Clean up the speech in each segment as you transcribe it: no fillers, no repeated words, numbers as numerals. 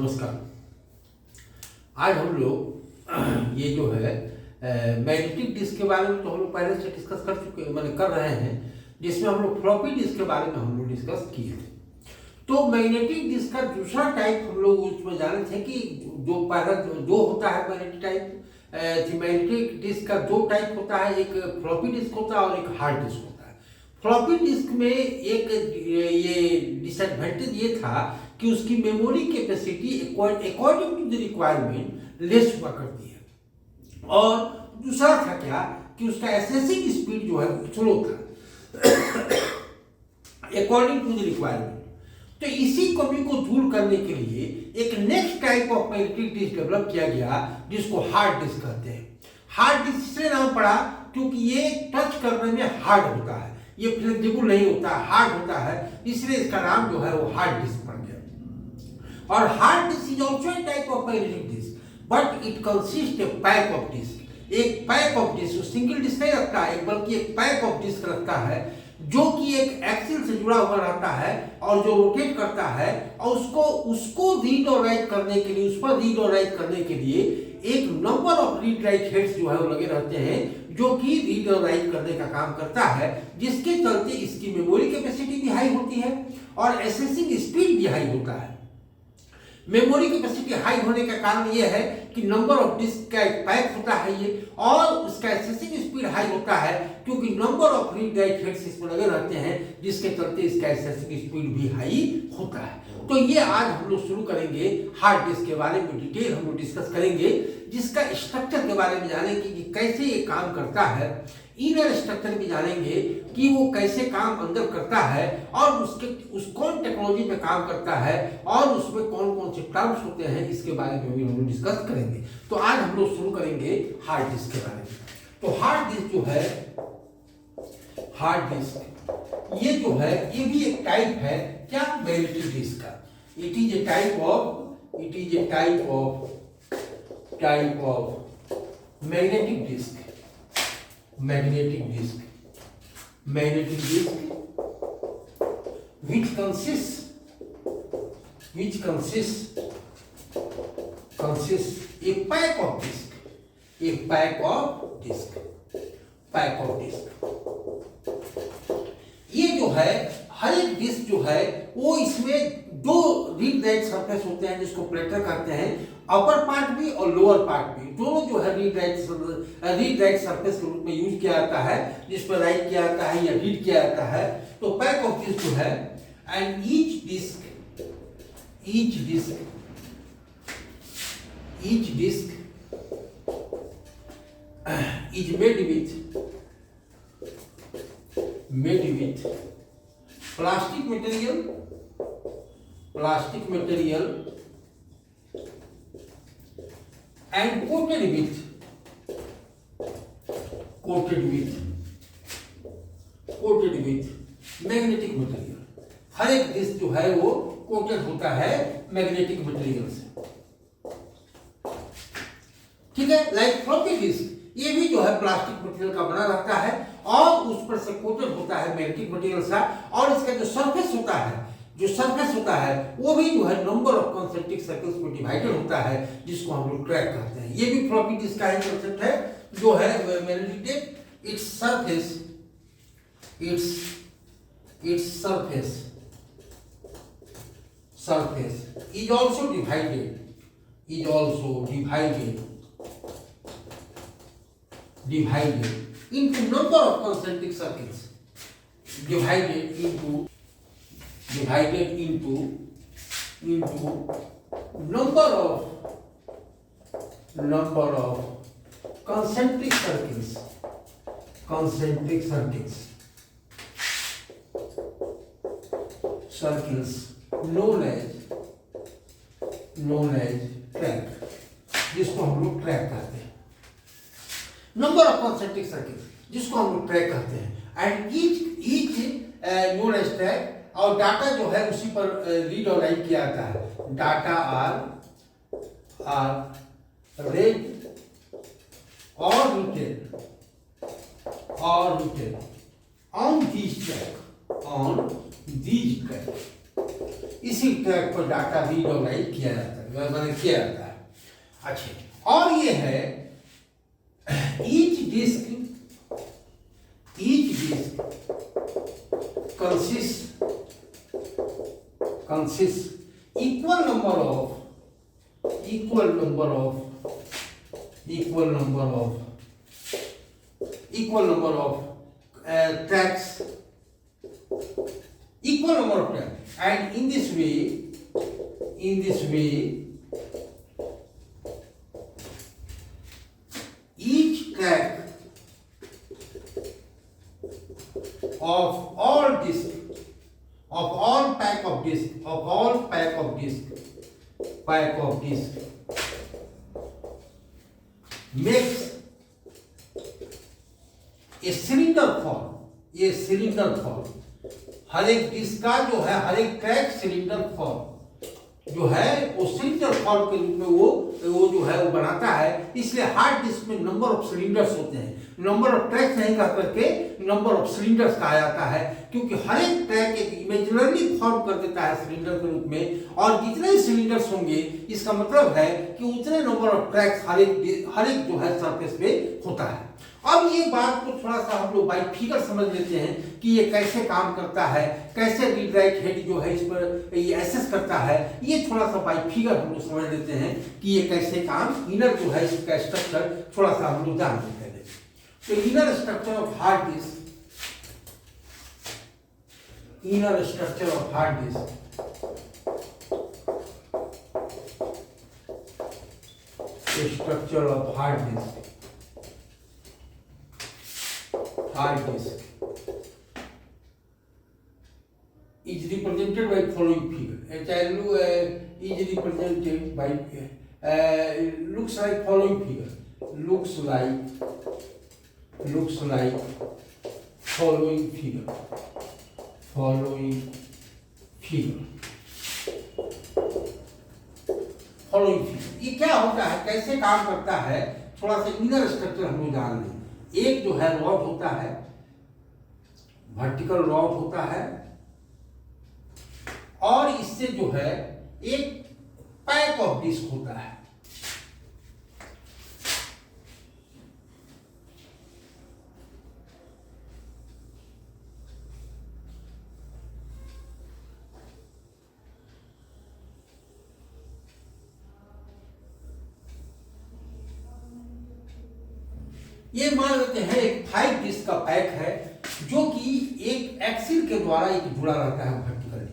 नमस्कार। आज हम लोग ये जो है मैग्नेटिक डिस्क के बारे में तो हम लोग पहले से डिस्कस कर चुके मैंने कर रहे हैं, जिसमें हम लोग फ्लॉपी डिस्क के बारे में हम लोग डिस्कस किए थे। तो मैग्नेटिक डिस्क का दूसरा टाइप हम लोग उसमें जाने थे कि जो पहला जो होता है मैग्नेटिक टाइप, मैग्नेटिक डिस्क का दो टाइप होता है, एक फ्लॉपी डिस्क होता है और एक हार्ड डिस्क होता है। फ्लॉपी डिस्क में एक ये डिसएडवांटेज ये था कि उसकी memory capacity according to the requirement less हुआ करती है, और दूसरा था क्या कि उसका एसेसिंग स्पीड जो है स्लो था अकॉर्डिंग टू द रिक्वायरमेंट। तो इसी कमी को दूर करने के लिए एक next type of magnetic disc develop किया गया, जिसको हार्ड डिस्क कहते हैं। हार्ड डिस्क इसलिए नाम पड़ा क्योंकि ये टच करने में हार्ड होता है, ये फ्लेक्सिबल नहीं होता, हार्ड होता है, इसलिए इसका नाम जो है वो हार्ड डिस्क पड़ गया। और hard disk is also a type of magnetic disk, but it consist a pack of disk. एक pack of disk, single disk नहीं रखता है बल्कि एक पैक ऑफ डिस्क रखता है, जो कि एक एक्सिल से जुड़ा हुआ रहता है और जो रोटेट करता है, और उसको रीड और राइट करने के लिए, उस पर रीड और राइट करने के लिए एक number of read write heads जो है वो लगे रहते हैं, जो कि रीड और राइट करने का काम करता है, जिसके चलते इसकी मेमोरी कैपेसिटी भी हाई होती है और एसेसिंग स्पीड भी हाई होता है। मेमोरी कैपेसिटी हाई होने का कारण यह है कि नंबर ऑफ डिस्क का एक पैक होता है ये, और उसका एसेसिंग स्पीड हाई होता है क्योंकि number of read write heads इसमें लगे रहते हैं, जिसके चलते इसका एसेसिंग स्पीड भी हाई होता है। तो ये आज हम लोग शुरू करेंगे हार्ड डिस्क के बारे में, डिटेल हम लोग डिस्कस करेंगे, जिसका स्ट्रक्चर के बारे में जानेंगे कि कैसे ये काम करता है, इनर स्ट्रक्चर भी जानेंगे कि वो कैसे काम अंदर करता है, और उस कौन टेक्नोलॉजी पे काम करता है, और उसमें कौन कौन से टर्म्स होते हैं, इसके बारे में भी हम लोग डिस्कस करेंगे। तो आज हम लोग शुरू करेंगे हार्ड डिस्क के बारे में। तो हार्ड डिस्क जो है, हार्ड डिस्क ये जो है ये भी एक टाइप है क्या, मैग्नेटिक डिस्क का। It is a type of magnetic disc. Magnetic disk which consists a pack of disk, ये जो है हर एक डिस्क जो है वो इसमें दो रीड राइट सरफेस होते हैं, जिसको प्लेटर कहते हैं, अपर पार्ट भी और लोअर पार्ट भी, दोनों जो है रीड राइट सरफेस के रूप में यूज किया जाता है, जिस पर राइट किया जाता है या रीड किया जाता है। तो पैक ऑफ डिस्क जो है, and each disk is made with plastic material and coated with magnetic material. हर एक डिस्क जो है वो कोटेड होता है मैग्नेटिक मटेरियल से, ठीक है। लाइक फ्लॉपी डिस्क, ये भी जो है प्लास्टिक मटेरियल का बना रहता है और उस पर से कोटेड होता है मैग्नेटिक मटेरियल से, और इसका जो सरफेस होता है वो भी जो है नंबर ऑफ कंसेंट्रिक सर्कल्स में डिवाइडेड होता है, जिसको हम लोग ट्रैक करते हैं। ये भी फ्लॉपी डिस्क का ही कंसेप्ट है, जो है magnetic. It's surface is also divided into number of concentric circles, divided into number of concentric circles known as track, जिसको हम लोग ट्रैक कहते हैं। नंबर ऑफ कंसेंट्रिक सर्किल्स, जिसको हम लोग ट्रैक कहते हैं, and each known as track, और डाटा जो है उसी पर रीड और राइट किया जाता है। Data are read or written on these track, इसी ट्रैक पर डाटा रीड और राइट किया जाता है। मैंने किया जाता है। अच्छा, और ये है each disk consists equal number of tracks, and in this way each track of all pack of disc makes a cylinder form। ये सिलेंडर फॉर्म, हर एक डिस्क का जो है, हर एक ट्रैक सिलेंडर फॉर्म जो है वो सिलेंडर फॉर्म के रूप में वो जो है वो बनाता है। इसलिए हार्ड डिस्क में नंबर ऑफ सिलेंडर्स होते हैं, नंबर ऑफ ट्रैक्स नहीं कह करके नंबर ऑफ सिलेंडर्स कहा जाता है, क्योंकि हर एक ट्रैक एक इमेजिनरी फॉर्म कर देता है सिलेंडर के रूप में, और जितने सिलेंडर्स होंगे इसका मतलब है कि उतने नंबर ऑफ ट्रैक्स हर एक जो है सरफेस पे होता है। अब ये बात को थोड़ा सा हम लोग बाई फिगर समझ लेते हैं कि ये कैसे काम करता है, कैसे रीड राइट हेड जो है इस पर ये एसेस करता है। ये थोड़ा सा बाई फिगर हम लोग समझ लेते हैं कि ये कैसे काम, इनर जो है इसका स्ट्रक्चर थोड़ा सा हम लोग जान लेते हैं। तो inner structure of hard disk, structure of hard disk is represented by following figure. Is represented by looks like following figure. Looks like following figure. ये क्या होता है, कैसे काम करता है, थोड़ा सा इनर स्ट्रक्चर हम लोग जान लें। एक जो है रॉड होता है, वर्टिकल रॉड होता है, और इससे जो है एक पैक ऑफ डिस्क होता है। ये मान लेते हैं एक 5 डिस्क का पैक है जो कि एक एक्सिल के द्वारा एक जुड़ा रहता है वर्टिकली,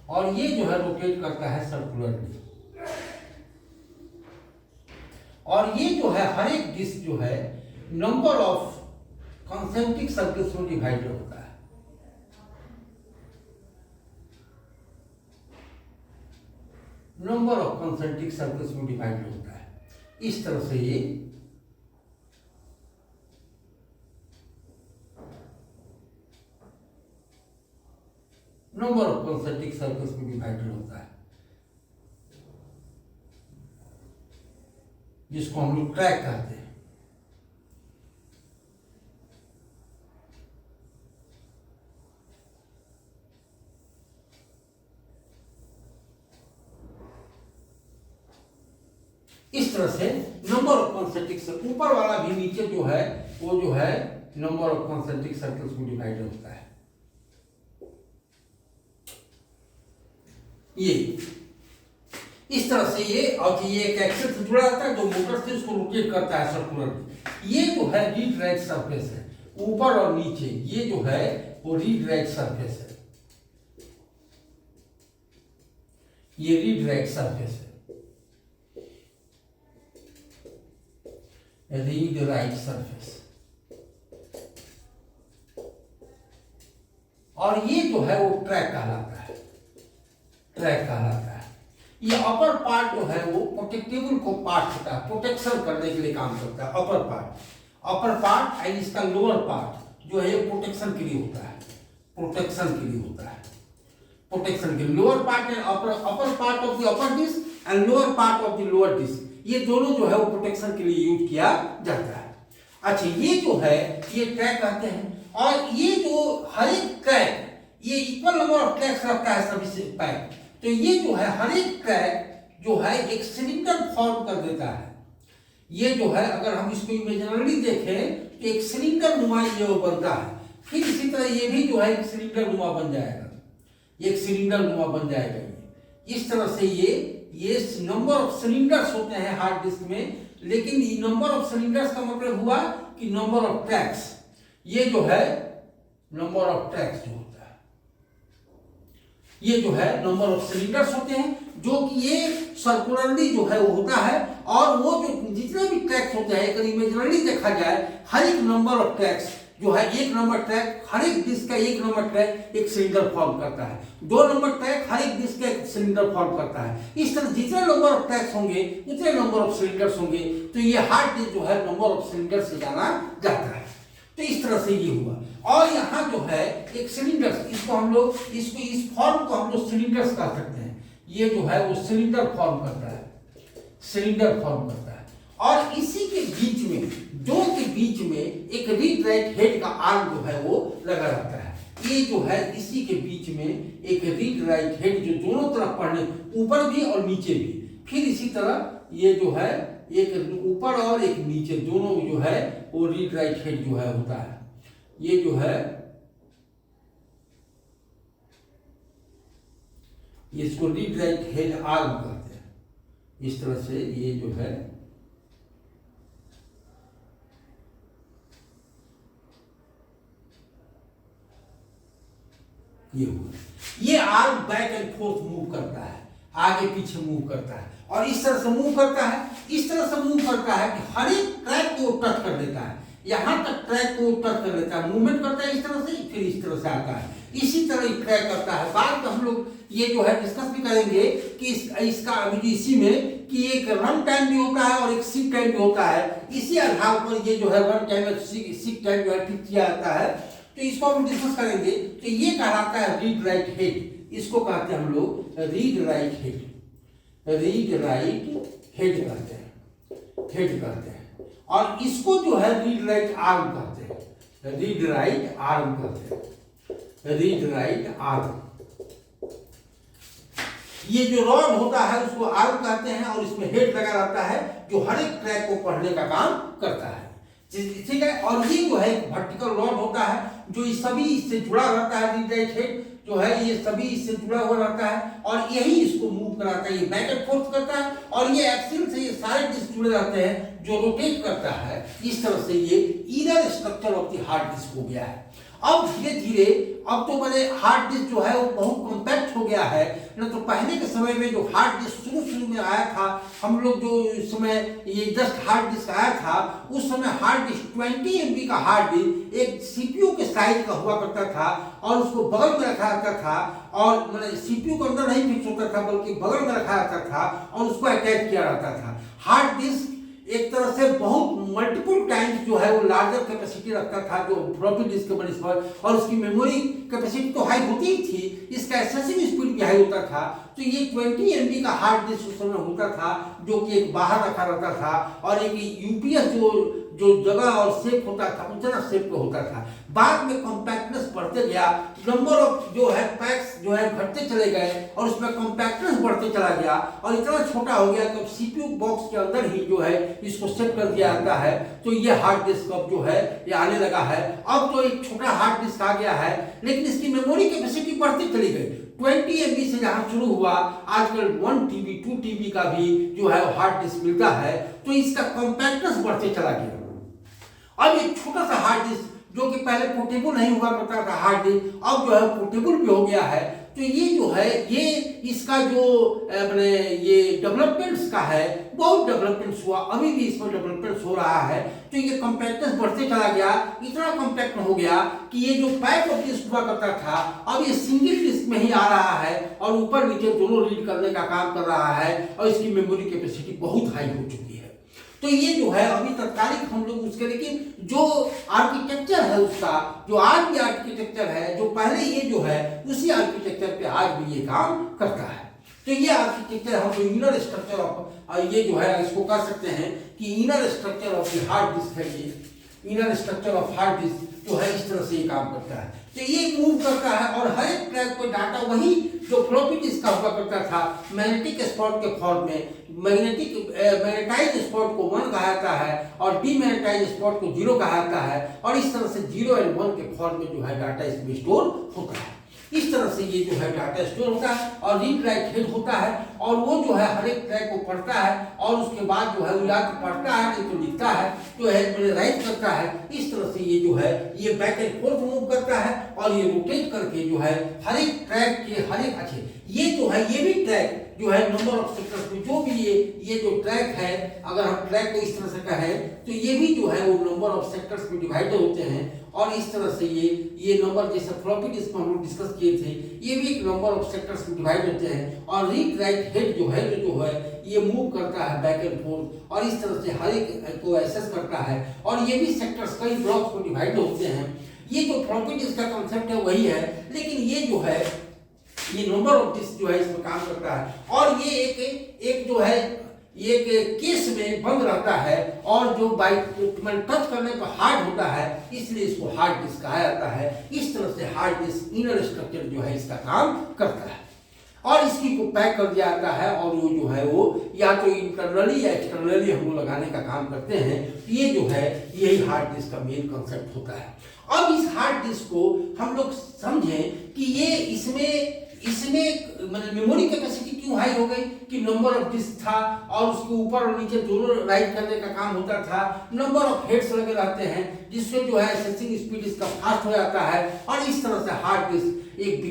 और ये जो है रोटेट करता है सर्कुलरली, और ये जो है हर एक डिस्क जो है नंबर ऑफ कॉन्सेंट्रिक सर्कल्स में डिवाइड होता है। नंबर ऑफ कॉन्सेंट्रिक सर्कल्स में डिवाइड होता है। इस तरह से ये नंबर ऑफ कॉन्सेंट्रिक सर्कल्स में डिवाइड होता है, जिसको हम लोग ट्रैक कहते हैं। इस तरह से नंबर ऑफ कॉन्सेंट्रिक सर्कल, ऊपर वाला भी नीचे जो है वो जो है नंबर ऑफ कॉन्सेंट्रिक सर्कल्स में डिवाइड होता है। ये इस तरह से ये, और ये एक एक्सेल से जुड़ा रहता है जो मोटर से उसको रोटेट करता है सर्कुलर। ये जो है रीड राइट सरफेस है, ऊपर और नीचे ये जो है वो रीड राइट सरफेस है, ये रीड राइट सरफेस है, रीड राइट सरफेस। और ये जो है वो ट्रैक कहलाता है, ट्रैक कहलाता है। ये अपर पार्ट जो है वो प्रोटेक्टेबल को पार्ट होता है, प्रोटेक्शन करने के लिए काम करता है। अपर पार्ट एंड इसका लोअर पार्ट जो है प्रोटेक्शन के लिए होता है, प्रोटेक्शन के लिए होता है, प्रोटेक्शन के lower part and upper part of the upper disk and lower part of the lower disk, ये दोनों जो है वो प्रोटेक्शन के लिए यूज किया जाता है। अच्छा, ये जो है ये ट्रैक कहते हैं, और ये जो हर एक ट्रैक ये इक्वल नंबर ऑफ ट्रैक्स रखता है सभी से पैक। तो ये जो है हर एक ट्रैक जो है एक सिलेंडर फॉर्म कर देता है। ये जो है अगर हम इसको इमेजिनरी देखें तो एक सिलेंडर नुमा ये बनता है। फिर इसी तरह ये भी जो है एक सिलेंडर नुमा बन जाएगा, एक सिलेंडर नुमा बन जाएगा। ये इस तरह से ये नंबर ऑफ सिलेंडर्स होते हैं हार्ड डिस्क में, लेकिन ये नंबर ऑफ सिलेंडर्स का मतलब हुआ कि नंबर ऑफ ट्रैक्स। ये जो है नंबर ऑफ ट्रैक्स जो होता है, ये जो है नंबर ऑफ सिलेंडर्स होते हैं, जो कि ये सर्कुलरली जो है वो होता है। और वो जो जितने भी ट्रैक्स होते हैं अगर इमेजिनरी देखा जाए, हर एक नंबर ऑफ ट्रैक्स जो है एक नंबर ट्रैक, हर एक डिस्क का एक नंबर ट्रैक एक सिलेंडर फॉर्म करता है। 2 नंबर ट्रैक हर एक डिस्क का एक सिलेंडर फॉर्म करता है। इस तरह जितने नंबर ऑफ ट्रैक्स होंगे उतने नंबर ऑफ सिलेंडर्स होंगे। तो ये हार्ड डिस्क जो है नंबर ऑफ सिलेंडर से जाना जाता है। तो इस तरह से ये हुआ। और यहाँ जो है एक सिलेंडर, इसको हम लोग इसको इस फॉर्म को हम लोग सिलेंडर्स कह सकते हैं। ये जो है वो सिलेंडर फॉर्म करता है, सिलेंडर फॉर्म करता है। और इसी के बीच में, दो के बीच में एक रीड राइट हेड का आर्म जो है वो लगा रहता है। ये जो है इसी के बीच में एक रीड राइट हेड जो दोनों तरफ पढ़ने, ऊपर भी और नीचे भी। फिर इसी तरह ये जो है एक ऊपर और एक नीचे दोनों जो है वो रीड राइट हेड जो है होता है। ये जो है इसको रीड राइट हेड आर्म कहते हैं। इस तरह से ये जो है ये हुआ। ये arm back and fourth move करता है, आगे पीछे मूव करता है, और इस तरह से मूव करता है, इस तरह से मूव करता है कि हर एक ट्रैक को टच कर देता है। यहां तक ट्रैक को टच कर लेता है, मूवमेंट करता है इस तरह से, फिर इस तरह से आता है, इसी तरह ये ट्रैक करता है। बाद में हम लोग ये जो है डिस्कस भी करेंगे कि इसका अभी इसी में कि एक रन टाइम भी होता है और एक सीक टाइम भी होता है। इसी आधार पर ये जो है रन टाइम और सीक टाइम जो है ठीक किया जाता है। तो इसको हम डिस्कस करेंगे। तो ये कहलाता है रीड राइट हेड, इसको कहते हैं हम लोग read write head, read write head कहते हैं, हेड कहते हैं। और इसको जो है रीड राइट आर्म कहते हैं, रीड राइट आर्म कहते हैं, रीड राइट आर्म। ये जो रॉड होता है उसको आर्म कहते हैं, और इसमें हेड लगा रहता है जो हर एक ट्रैक को पढ़ने का काम करता है, ठीक है। और ये जो है वर्टिकल रॉड होता है जो इस सभी इससे जुड़ा रहता है। रीड राइट हेड जो है ये सभी इससे जुड़ा हुआ रहता है, और यही इसको मूव कराता है, ये बैक एंड फोर्थ करता है। और ये एक्सिल से ये सारे डिस्क जुड़े रहते हैं जो रोटेट करता है। इस तरह से ये inner structure of the hard disk हो गया है। अब धीरे धीरे अब तो मैंने हार्ड डिस्क जो है वो बहुत कॉम्पैक्ट हो गया है। न तो पहले के समय में जो हार्ड डिस्क शुरू में आया था, हम लोग जो इस समय ये जस्ट हार्ड डिस्क आया था, उस समय हार्ड डिस्क 20 MB का हार्ड डिस्क एक सीपीयू के साइज का हुआ करता था, और उसको बगल में रखा जाता था, और मतलब सीपीयू के अंदर नहीं फिक्स होता था बल्कि बगल में रखा जाता था, और उसको अटैच किया जाता था। हार्ड डिस्क एक तरह से बहुत मल्टीपल टाइम्स जो है वो लार्जर कैपेसिटी रखता था जो फ्लॉपी डिस्क के बनस्पत, और उसकी मेमोरी कैपेसिटी तो हाई होती ही थी, इसका एक्सेसिव स्पीड भी हाई होता था। तो ये 20 MB का हार्ड डिस्क उस समय होता था जो कि एक बाहर रखा रहता था, और एक यूपीएस जो जगह और शेप होता था उतना शेप का होता था। बाद में कॉम्पैक्टनेस बढ़ते गया, नंबर ऑफ जो है पैक्स जो है घटते चले गए, और उसमें कॉम्पैक्टनेस बढ़ते चला गया, और इतना छोटा हो गया कि सीपीयू बॉक्स के अंदर ही जो है इसको सेट कर दिया जाता है। तो ये हार्ड डिस्क अब जो है ये आने लगा है। अब तो एक छोटा हार्ड डिस्क आ गया है, लेकिन इसकी मेमोरी कैपेसिटी बढ़ती चली गई। 20 MB से जहां शुरू हुआ, आजकल 1 TB 2 TB का भी जो है हार्ड डिस्क मिलता है। तो इसका कॉम्पैक्टनेस बढ़ते चला गया। अब एक छोटा सा हार्ड डिस्क जो कि पहले पोर्टेबल नहीं हुआ करता था हार्ड डिस्क, अब जो है पोर्टेबल भी हो गया है। तो ये जो है ये इसका जो मैंने ये डेवलपमेंट्स का है, बहुत डेवलपमेंट्स हुआ, अभी भी इसमें डेवलपमेंट्स हो रहा है। तो ये कॉम्पैक्टनेस बढ़ते चला गया, इतना कॉम्पैक्ट हो गया कि ये जो पैक ऑफ डिस्क हुआ करता था अब ये सिंगल डिस्क में ही आ रहा है, और ऊपर नीचे दोनों रीड करने का काम कर रहा है, और इसकी मेमोरी कैपेसिटी बहुत हाई हो चुकी है। तो ये जो है अभी तत्कालिक हम लोग उसके, लेकिन जो आर्किटेक्चर है उसका, जो आज भी आर्किटेक्चर है, जो पहले ये जो है उसी आर्किटेक्चर पे आज भी ये काम करता है। तो ये आर्किटेक्चर हम लोग इनर स्ट्रक्चर ऑफ, ये जो है इसको कह सकते हैं कि inner structure of the hard disk है ये। Inner structure of hard disk जो है इस तरह से ये काम करता है। तो ये मूव करता है और हर एक ट्रैक पर डाटा वही जो फ्लॉपी डिस्क का हुआ करता था मैग्नेटिक स्पॉट के फॉर्म में, मैग्नेटाइज स्पॉट को 1 कहा जाता है और डीमैग्नेटाइज स्पॉट को 0 कहा जाता है, और इस तरह से 0 और 1 के फॉर्म में जो है डाटा इसमें स्टोर होता है। इस तरह से ये जो है डाटा स्टोर होता है और रीड राइट हेड होता है, और वो जो है हर एक ट्रैक को पढ़ता है और उसके बाद जो है वो या तो पढ़ता है नहीं तो लिखता है, जो है राइट करता है। इस तरह से ये जो है ये बैक एंड फोर्थ मूव करता है और ये रोटेट करके जो है हर एक ट्रैक के हर एक अच्छे ये जो है ये भी ट्रैक जो है नंबर ऑफ सेक्टर्स में जो भी ये जो ट्रैक है, अगर हम ट्रैक को इस तरह से कहें तो ये भी जो है वो नंबर ऑफ सेक्टर्स में डिवाइड होते हैं, और इस तरह से ये नंबर जैसे फ्लॉपी डिस्क में हम लोग डिस्कस किए थे ये भी एक नंबर ऑफ सेक्टर्स में डिवाइड होते हैं, और रीड राइट हेड जो है ये मूव करता है बैक एंड फोर्थ और इस तरह से हर एक को एक्सेस करता है, और ये भी सेक्टर्स कई ब्लॉक्स में डिवाइड होते हैं। ये जो फ्लॉपी डिस्क का कॉन्सेप्ट है वही है, लेकिन ये जो है ये नंबर ऑफ डिस्क जो है इसमें काम करता है, और ये एक जो है ये केस में बंद रहता है, और जो बाई टच करने पर हार्ड होता है इसलिए इसको हार्ड डिस्क कहा जाता है। इस तरह से हार्ड डिस्क इनर स्ट्रक्चर जो है इसका काम करता है, और इसकी को पैक कर दिया जाता है, और वो जो है वो या तो इंटरनली या एक्सटर्नली हम लोग लगाने का काम करते हैं। ये जो है यही हार्ड डिस्क का मेन कॉन्सेप्ट होता है। अब इस हार्ड डिस्क को हम लोग समझें कि ये इसमें मतलब मेमोरी कैपेसिटी क्यों हाई हो गई कि नंबर ऑफ डिस्क था और उसके ऊपर और नीचे दोनों राइट करने का काम होता था, नंबर ऑफ हेड्स लगे रहते हैं जिससे जो है एक्सेसिंग स्पीड इसका फास्ट हो जाता है, और इस तरह से हार्ड डिस्क एक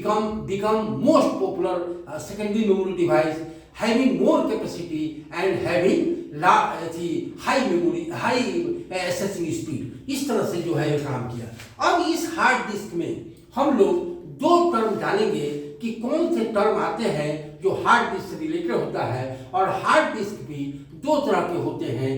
become most popular secondary memory device having more capacity and having high memory high accessing speed. इस तरह से जो है ये काम किया। अब इस हार्ड डिस्क में हम लोग दो टर्म जानेंगे कि कौन से टर्म आते हैं जो हार्ड डिस्क से रिलेटेड होता है, और हार्ड डिस्क भी दो तरह के होते हैं।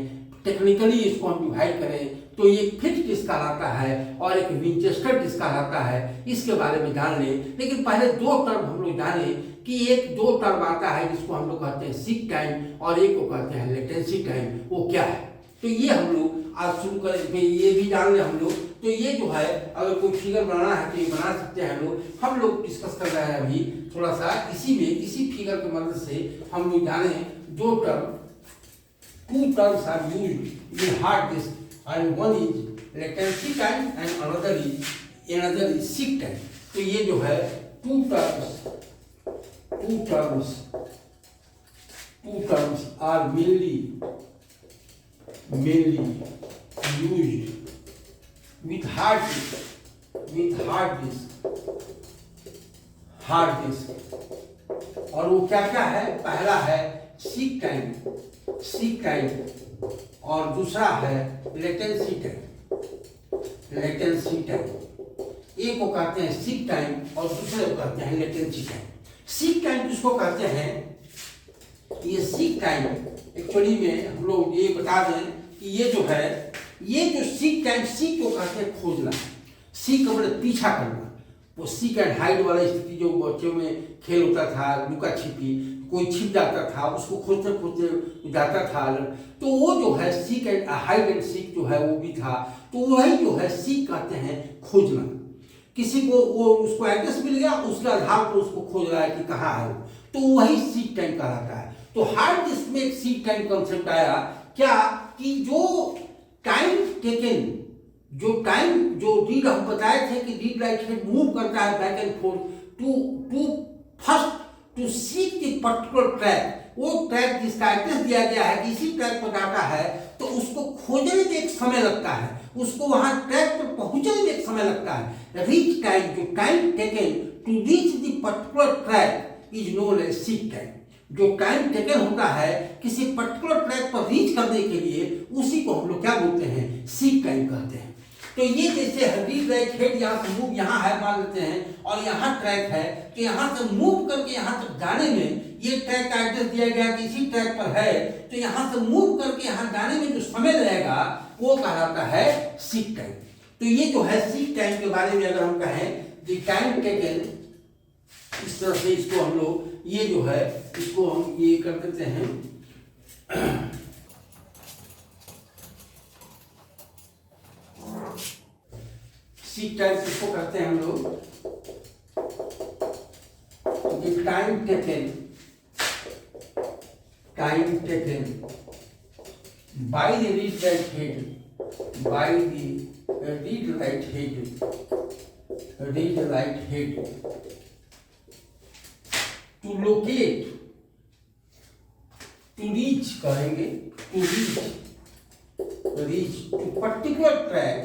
टेक्निकली इसको हम डिवाइड करें तो ये फिक्स्ड डिस्क कहलाता है और एक विंचेस्टर डिस्क कहलाता है। इसके बारे में जान लें, लेकिन पहले दो टर्म हम लोग जाने कि एक दो टर्म आता है जिसको हम लोग कहते हैं सीक टाइम और एक को कहते हैं लेटेंसी टाइम। वो क्या है तो ये हम लोग आज शुरू करें, ये भी जान लें हम लोग। तो ये जो है अगर कोई फिगर बनाना है तो ये बना सकते हैं हम लोग डिस्कस कर रहे हैं अभी थोड़ा सा इसी फिगर की मदद से हम लोग जाने दो term, two terms are used in hard disk and one is latency time and another is seek time. तो ये जो है two terms are mainly used with hard disk। और वो क्या क्या है, पहला है सीक टाइम और दूसरा है लेटेंसी टाइम। एक को कहते हैं सीक टाइम और दूसरे को कहते हैं लेटेंसी टाइम। सीक टाइम जिसको कहते हैं, ये सीक टाइम एक्चुअली में हम लोग ये बता दें कि ये जो सीक टाइम, सीक को कहते हैं खोजना, सीक का मतलब पीछा करना। वो सीक एंड हाइड वाला स्थिति जो बच्चों में खेल होता था, लुका छिपी, कोई छिप जाता था उसको खोजते जाता था, तो वो जो है seek and hide and seek जो है वो भी था। तो वही जो है सीक कहते हैं खोजना। किसी को वो उसको एड्रेस मिल गया, उसके आधार पर उसको खोज रहा है कि कहाँ है वो, तो वही सीक टाइम कहलाता है। तो हार्ड डिस्क में एक सीक टाइम कॉन्सेप्ट आया क्या कि जो टाइम टेकन, जो रीड हम बताए थे कि रीड राइट हेड मूव करता है back and forth to seek the particular track. वो ट्रैक जिसका एड्रेस दिया गया है कि इसी ट्रैक पर डाटा है, तो उसको खोजने में एक समय लगता है, उसको वहां ट्रैक पर पहुंचने में एक समय लगता है। रीच टाइम, जो time taken to reach the particular track is known as seek time. जो टाइम टेकन होता है किसी पर्टिकुलर ट्रैक पर रीच करने के लिए, उसी को हम लोग क्या बोलते हैं, सीक टाइम कहते हैं। तो ये जैसे रीड राइट हेड यहाँ से मूव यहाँ है मान लेते हैं, और यहाँ ट्रैक है, तो यहाँ से मूव करके यहाँ तक जाने में ये ट्रैक का एड्रेस दिया गया कि इसी ट्रैक पर है, तो यहाँ से मूव करके यहाँ जाने में जो समय लगेगा वो कहलाता है सीक टाइम। तो ये जो है सीक टाइम के बारे में अगर हम कहें, द टाइम टेकन, इस तरह से इसको हम लोग ये जो है इसको हम ये कर देते हैं सीक टाइम किसको कहते हैं हम लोग? ये time taken by the read-write head to locate, to reach कहेंगे, to reach to particular track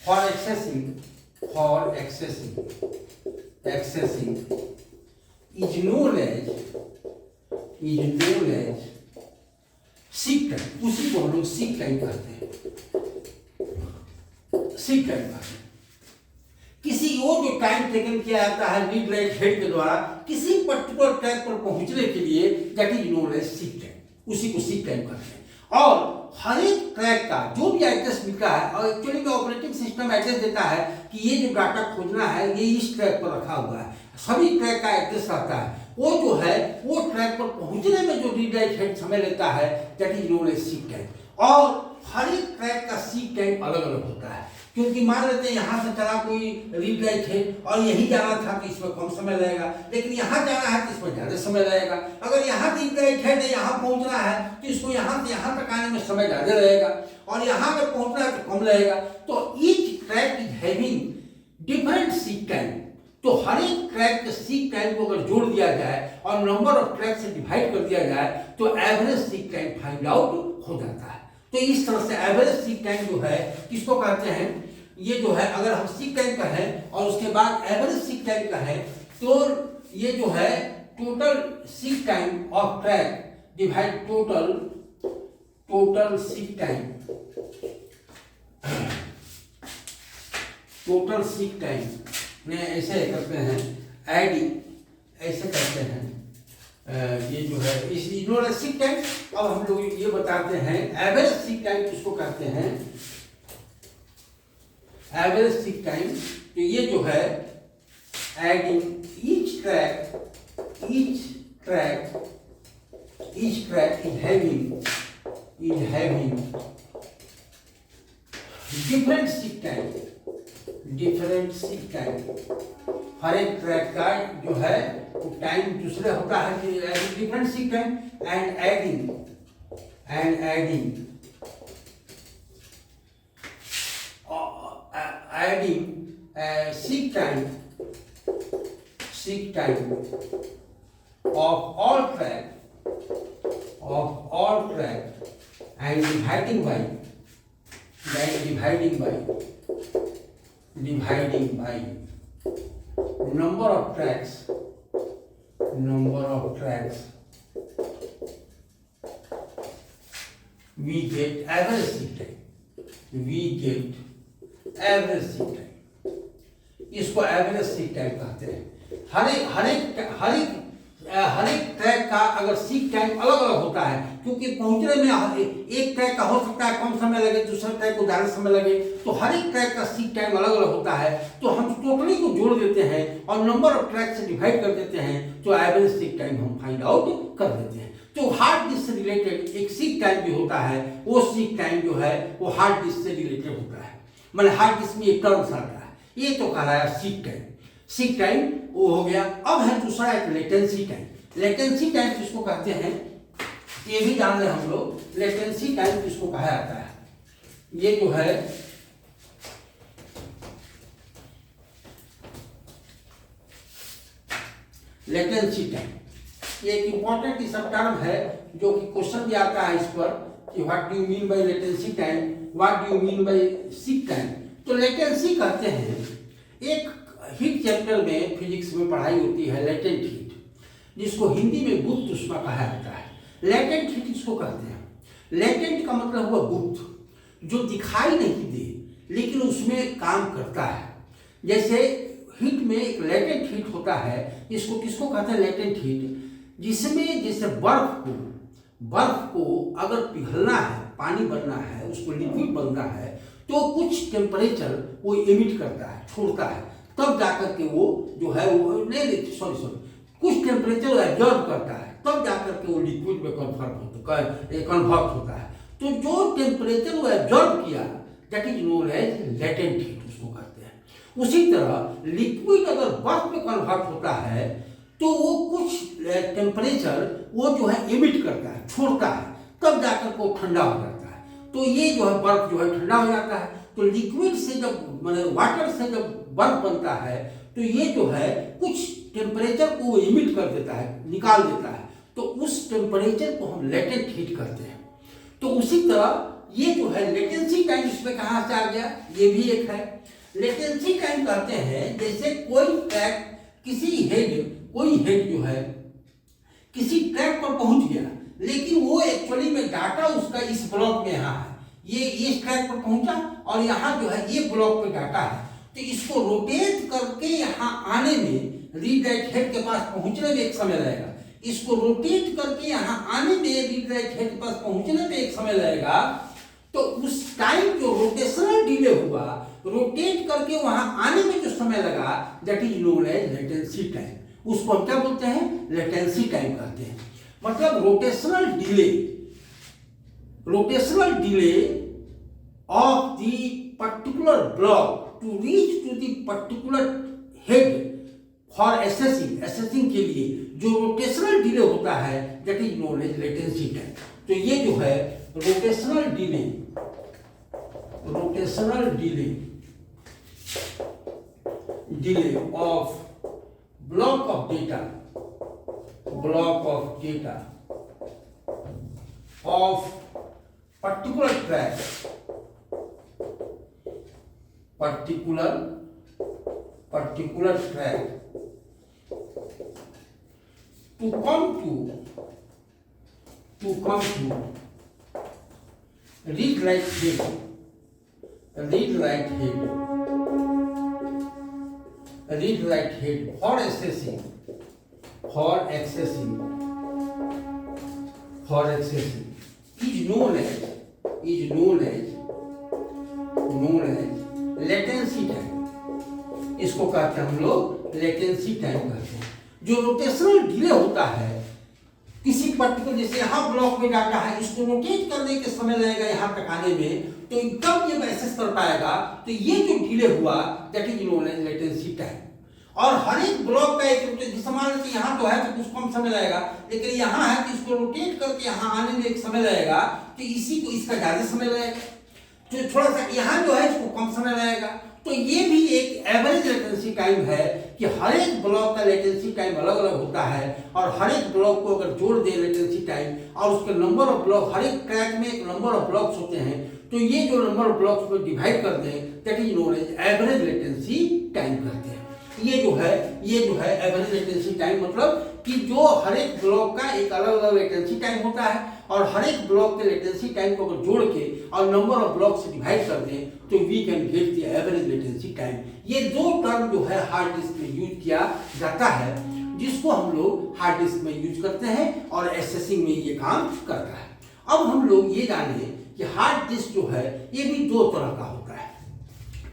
for accessing is known as seek time. उसी को हम लोग seek time कहते हैं। seek time कहते हैं किसी वो जो टाइम टेकन किया जाता है रीड राइट हेड के द्वारा किसी पर्टिकुलर ट्रैक पर पहुंचने के लिए, that is known as seek time. उसी को सीक टाइम कहते हैं। और हर एक ट्रैक का जो भी एड्रेस मिलता है, और एक्चुअली में ऑपरेटिंग सिस्टम एड्रेस देता है कि ये जो डाटा खोजना है ये इस ट्रैक पर रखा हुआ है, सभी ट्रैक का एड्रेस रहता है। वो जो है वो ट्रैक पर पहुंचने में जो रीड राइट हेड समय लेता है, that is known as seek time. और हर एक ट्रैक का सीक टाइम अलग अलग होता है, क्योंकि मान लेते हैं यहाँ से चला कोई रीड राइट है और यही जाना था तो इसमें कम समय लगेगा, लेकिन यहाँ जाना है तो इसमें ज़्यादा समय लगेगा। अगर यहाँ रीड राइट है तो यहाँ पहुँचना है तो इसको यहाँ से यहाँ तक आने में समय ज़्यादा लगेगा, और यहाँ पर पहुँचना है तो कम लगेगा। तो each track is having different seek time. तो हर एक ट्रैक के सीक टाइम को अगर जोड़ दिया जाए और नंबर ऑफ ट्रैक से डिवाइड कर दिया जाए तो average seek time find out हो जाता है। तो इस तरह से एवरेज सीक टाइम जो है किसको कहते हैं? ये जो है अगर हम सीक टाइम का है और उसके बाद एवरेज सीक टाइम का है तो ये जो है total seek time of track divide total seek time ने ऐसे करते हैं एडिंग, ऐसे करते हैं। ये जो है इस इग्नोरेंस सीक टाइम। अब हम लोग ये बताते हैं एवरेज सीक टाइम किसको कहते हैं? एवरेज सीक टाइम तो ये जो है adding each track is having different seek time. हर एक ट्रैक का जो है वो टाइम दूसरे होता है, different seek time and adding seek time of all track and dividing by number of tracks we get average seek time। इसको एवरेज सीक टाइम कहते हैं। हर एक ट्रैक का अगर सीक टाइम अलग अलग होता है, क्योंकि पहुंचने में एक ट्रैक का हो सकता है कम समय लगे, दूसरे ट्रैक को ज़्यादा समय लगे, तो हर एक ट्रैक का सीक टाइम अलग अलग होता है। तो हम टोटली को जोड़ देते हैं और नंबर ऑफ ट्रैक से डिवाइड कर देते हैं तो एवरेज सीक टाइम हम फाइंड आउट कर देते हैं। तो हार्ड डिस्क से रिलेटेड एक सीक टाइम भी होता है, वो सीक टाइम जो है वो हार्ड डिस्क से रिलेटेड होता है। मतलब हार्ड डिस्क में एक टर्म्स आता है, ये तो कहलाया सीक टाइम। सीक टाइम वो हो गया। अब है दूसरा एक लेटेंसी टाइम। लेटेंसी टाइम किसको कहते हैं ये भी जान रहे हम लोग। लेटेंसी टाइम किसको कहा जाता है? ये जो है लेटेंसी टाइम, ये एक इंपॉर्टेंट सब टर्म है जो कि क्वेश्चन भी आता है इस पर कि what do you mean by latency time, what do you mean by seek time. तो लेटेंसी कहते हैं, एक हीट चैप्टर में फिजिक्स में पढ़ाई होती है लेटेंट हीट, जिसको हिंदी में गुप्त ऊष्मा कहा जाता है। लेटेंट हीट किसको कहते हैं? लेटेंट का मतलब हुआ गुप्त, जो दिखाई नहीं दे लेकिन उसमें काम करता है। जैसे हीट में एक लेटेंट हीट होता है, इसको किसको कहते हैं? लेटेंट हीट, जिसमें जैसे बर्फ को अगर पिघलना है, पानी बनना है, उसको लिक्विड बनना है, तो कुछ टेम्परेचर वो एमिट करता है, छोड़ता है, तब जाकर के वो जो है वो नहीं सॉरी कुछ टेम्परेचर एब्जॉर्ब करता है, तब जाकर के वो लिक्विड में कन्वर्ट होता है। तो जो टेम्परेचर वो एब्जॉर्ब किया that is known as latent heat, उसको कहते हैं। उसी तरह लिक्विड अगर बर्फ में कन्वर्ट होता है तो वो कुछ टेम्परेचर वो जो है इमिट करता है, छोड़ता है, तब जाकर वो ठंडा हो जाता है। तो ये जो है बर्फ जो है ठंडा हो जाता है। तो लिक्विड से जब मैंने वाटर से जब बर्फ बनता है तो ये जो है कुछ टेम्परेचर को इमिट कर देता है, निकाल देता है, तो उस टेम्परेचर को हम लेटेंट हीट कहते हैं। तो उसी तरह ये जो है लेटेंसी टाइम इसमें कहाँ से आ गया, ये भी एक है। लेटेंसी टाइम कहते हैं जैसे कोई ट्रैक कोई हेड जो है किसी ट्रैक पर पहुंच गया, लेकिन वो एक्चुअली में डाटा उसका इस ब्लॉक में यहाँ है, ये इस ट्रैक पर पहुंचा और यहाँ जो है ये ब्लॉक पे डाटा है, तो इसको रोटेट करके यहाँ आने में रीड राइट हेड के पास पहुंचने में एक समय लगेगा, इसको रोटेट करके यहाँ आने में रीड राइट हेड के पास पहुंचने में एक समय लगेगा। तो उस टाइम जो रोटेशनल डिले हुआ, रोटेट करके वहां आने में जो समय लगा that is known as latency time. उसको हम क्या बोलते हैं, लेटेंसी टाइम कहते हैं। मतलब rotational delay of the particular block to reach to the particular head for accessing के लिए जो रोटेशनल डिले होता है that is known as latency time. तो ये जो है rotational delay of block of data of particular track to come to read write head for accessing is known as latency time। इसको कहते हैं हम लोग लेटेंसी टाइम कहते हैं। जो रोटेशनल डिले होता है किसी पर्टिकुलर, जैसे यहाँ ब्लॉक में डाटा है, इसको रोटेट करने के समय लगेगा यहाँ तक आने में, तो कब ये एक्सेस कर पाएगा, तो ये जो डिले हुआ that is known as latency time. और हर एक ब्लॉक का एक समान है, यहाँ तो है तो कुछ कम समय लगेगा, लेकिन यहाँ है कि इसको रोटेट करके यहाँ आने में एक समय लगेगा, तो इसी को इसका ज्यादा समय लगेगा, जो थोड़ा सा यहाँ जो है इसको कम समय लगेगा। तो ये भी एक एवरेज लेटेंसी टाइम है कि हर एक ब्लॉक का लेटेंसी टाइम अलग अलग होता है, और हर एक ब्लॉक को अगर जोड़ दे लेटेंसी टाइम और उसके नंबर ऑफ ब्लॉक, हर एक ट्रैक में एक नंबर ऑफ ब्लॉक्स होते हैं, तो ये जो नंबर ऑफ ब्लॉक्स में डिवाइड कर दें that is known as average latency time कहते हैं। ये जो है एवरेज लेटेंसी टाइम, मतलब कि जो हर एक ब्लॉक का एक अलग अलग लेटेंसी टाइम होता है, और हर एक ब्लॉक के लेटेंसी टाइम को अगर जोड़ के और नंबर ऑफ ब्लॉक से डिवाइड कर दें तो we can get the average latency time. ये दो टर्म जो है हार्ड डिस्क में यूज किया जाता है, जिसको हम लोग हार्ड डिस्क में यूज करते हैं और एसेसिंग में ये काम करता है। अब हम लोग ये जाने कि हार्ड डिस्क जो है ये भी दो तरह का होता है।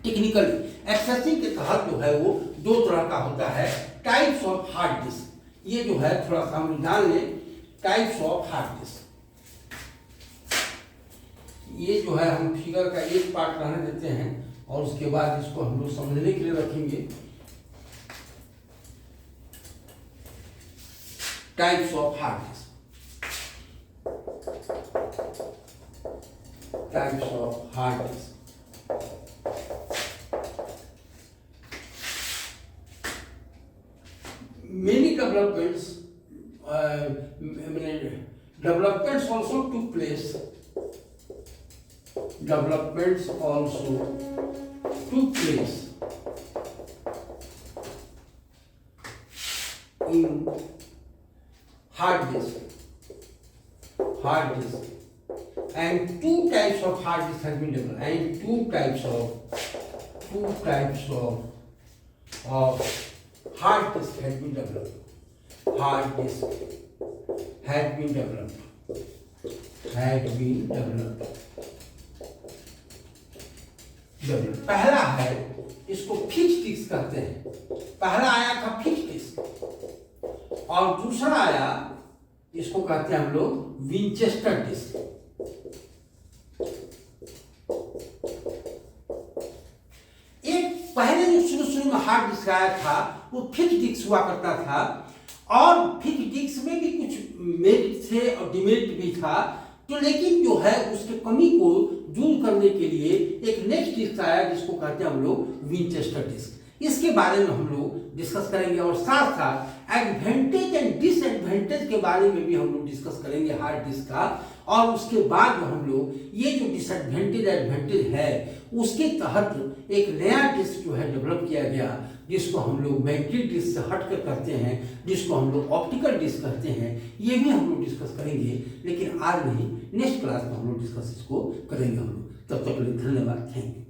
टेक्निकली एक्सेसिंग के तहत जो है वो दो तरह का होता है, टाइप्स ऑफ हार्ड डिस्क। ये जो है थोड़ा सा हम जान लें, टाइप्स ऑफ हार्ड डिस्क। ये जो है हम फिगर का एक पार्ट रहने देते हैं और उसके बाद इसको हम लोग समझने के लिए रखेंगे। Types of hard disk, types of hard disk. Many developments also took place. Developments also took place in hard disk, and two types of hard disk has been developed, and two types of hard disk has been developed. Hard disk had been developed. पहला है, इसको fixed disc कहते हैं। पहला आया था fixed disc. और दूसरा आया, इसको कहते हैं हम लोग विंचेस्टर डिस्क। एक पहले जो शुरू में हार्ड डिस्क आया था वो फिक्स डिस्क हुआ करता था, और फिक्स डिस्क में भी कुछ मेरिट थे और डिमेरिट भी था। तो लेकिन जो है उसके कमी को दूर करने के लिए एक नेक्स्ट डिस्क आया जिसको कहते हैं हम लोग विंचेस्टर डिस्क। इसके बारे में हम लोग डिस्कस करेंगे, और साथ साथ एडवांटेज एंड डिसएडवांटेज के बारे में भी हम लोग डिस्कस करेंगे हार्ड डिस्क का। और उसके बाद हम लोग ये जो डिसएडवांटेज एडवांटेज है उसके तहत एक नया डिस्क जो है डेवलप किया गया, जिसको हम लोग मैग्नेटिक डिस्क से हटकर कहते हैं, जिसको हम लोग ऑप्टिकल डिस्क कहते हैं। ये भी हम लोग डिस्कस करेंगे, लेकिन आज नहीं, नेक्स्ट क्लास में हम लोग डिस्कस इसको करेंगे हम लोग। तब तक के लिए धन्यवाद, थैंक यू।